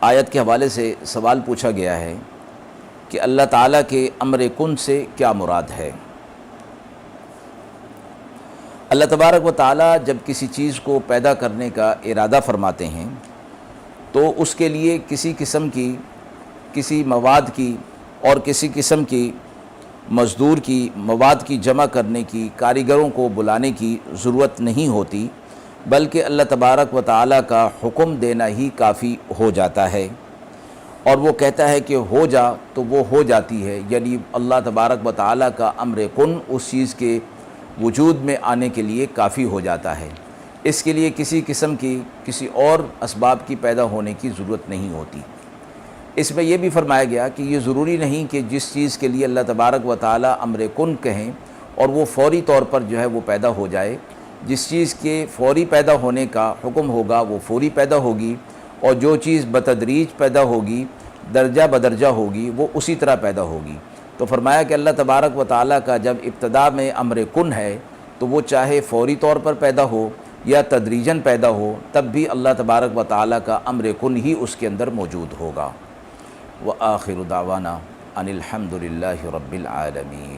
آیت کے حوالے سے سوال پوچھا گیا ہے کہ اللہ تعالیٰ کے امر کن سے کیا مراد ہے۔ اللہ تبارک و تعالیٰ جب کسی چیز کو پیدا کرنے کا ارادہ فرماتے ہیں تو اس کے لیے کسی قسم کی، کسی مواد کی اور کسی قسم کی مزدور کی، مواد کی جمع کرنے کی، کاریگروں کو بلانے کی ضرورت نہیں ہوتی، بلکہ اللہ تبارک و تعالیٰ کا حکم دینا ہی کافی ہو جاتا ہے، اور وہ کہتا ہے کہ ہو جا تو وہ ہو جاتی ہے۔ یعنی اللہ تبارک و تعالیٰ کا امر کن اس چیز کے وجود میں آنے کے لیے کافی ہو جاتا ہے۔ اس کے لیے کسی قسم کی، کسی اور اسباب کی پیدا ہونے کی ضرورت نہیں ہوتی۔ اس میں یہ بھی فرمایا گیا کہ یہ ضروری نہیں کہ جس چیز کے لیے اللہ تبارک و تعالیٰ امر کن کہیں اور وہ فوری طور پر جو ہے وہ پیدا ہو جائے۔ جس چیز کے فوری پیدا ہونے کا حکم ہوگا وہ فوری پیدا ہوگی، اور جو چیز بتدریج پیدا ہوگی، درجہ بدرجہ ہوگی، وہ اسی طرح پیدا ہوگی۔ تو فرمایا کہ اللہ تبارک و تعالیٰ کا جب ابتدا میں امر کن ہے تو وہ چاہے فوری طور پر پیدا ہو یا تدریجاً پیدا ہو، تب بھی اللہ تبارک و تعالیٰ کا امر کن ہی اس کے اندر موجود ہوگا۔ وآخر دعوانا ان الحمد للہ رب العالمین۔